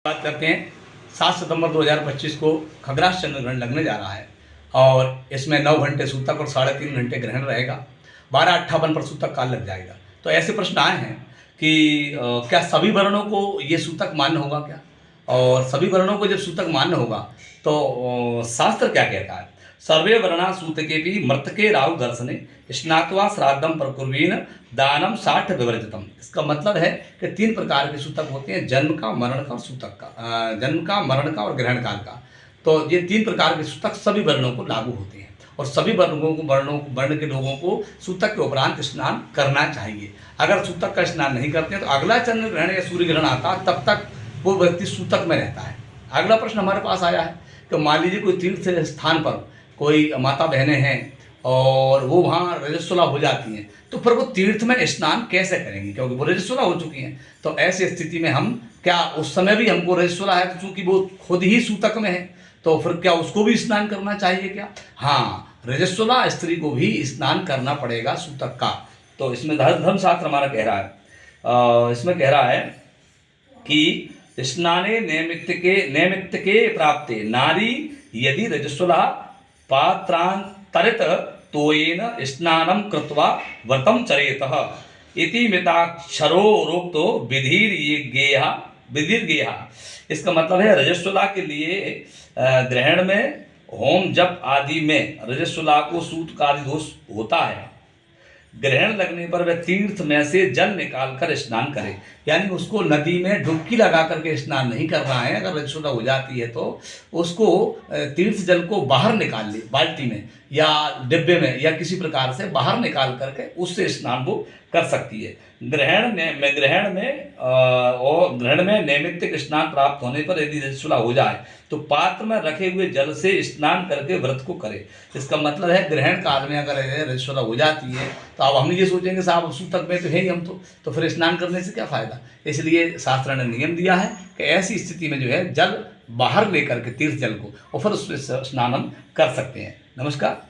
बात करते हैं। 7 सितंबर 2025 को खग्रास चंद्र ग्रहण लगने जा रहा है और इसमें 9 घंटे सूतक और 3.5 घंटे ग्रहण रहेगा। 12:58 पर सूतक काल लग जाएगा। तो ऐसे प्रश्न आए हैं कि क्या सभी वर्णों को ये सूतक मान्य होगा क्या, और सभी वर्णों को जब सूतक मान्य होगा तो शास्त्र क्या कहता है। सर्वे वर्णा सूतके भी मृतके राहु दर्शने स्नात्वा श्राद्धम प्रकुर्वीन दानम 60 विवर्जितम। इसका मतलब है कि 3 प्रकार के सूतक होते हैं, जन्म का, मरण का और सूतक का, जन्म का, मरण का और ग्रहण काल का। तो ये 3 प्रकार के सूतक सभी वर्णों को लागू होते हैं और सभी वर्ण के लोगों को सूतक के उपरांत स्नान करना चाहिए। अगर सूतक का स्नान नहीं करते हैं तो अगला चंद्र ग्रहण या सूर्य ग्रहण आता है तब तक वो व्यक्ति सूतक में रहता है। अगला प्रश्न हमारे पास आया है कि मान लीजिए कोई तीर्थ स्थान पर कोई माता बहनें हैं और वो वहाँ रजस्वला हो जाती हैं, तो फिर वो तीर्थ में स्नान कैसे करेंगी, क्योंकि वो रजस्वला हो चुकी हैं। तो ऐसी स्थिति में हम क्या उस समय भी हमको रजस्वला है, तो चूँकि वो खुद ही सूतक में है, तो फिर क्या उसको भी स्नान करना चाहिए क्या? हाँ, रजस्वला स्त्री को भी स्नान करना पड़ेगा सूतक का। तो इसमें धर्मशास्त्र हमारा कह रहा है, इसमें कह रहा है कि स्नाने नैमित्तिके प्राप्ते नारी यदि रजस्वला पात्रांतरित तोयेन स्नानं कृत्वा व्रतं चरेतः इति मिताक्षरोक्तो विधिर्गेयः। इसका मतलब है रजस्वला के लिए ग्रहण में, होम जप आदि में रजस्वला को सूत का दोष होता है। ग्रहण लगने पर वह तीर्थ में से जल निकाल कर स्नान करे, यानी उसको नदी में डुबकी लगा करके स्नान नहीं करना है। अगर रजस्वला हो जाती है तो उसको तीर्थ जल को बाहर निकाल ले, बाल्टी में या डिब्बे में या किसी प्रकार से बाहर निकाल करके उससे स्नान वो कर सकती है। ग्रहण में नैमित्तिक स्नान प्राप्त होने पर यदि रजस्वला हो जाए तो पात्र में रखे हुए जल से स्नान करके व्रत को करे। इसका मतलब है ग्रहण काल में अगर रजस्वला हो जाती है तो अब हम ये सोचेंगे साहब सूतक में तो है ही हम, तो फिर स्नान करने से क्या फायदा। इसलिए शास्त्र ने नियम दिया है कि ऐसी स्थिति में जो है जल बाहर लेकर के तीर्थ जल को और फिर उसमें स्नान हम कर सकते हैं। नमस्कार।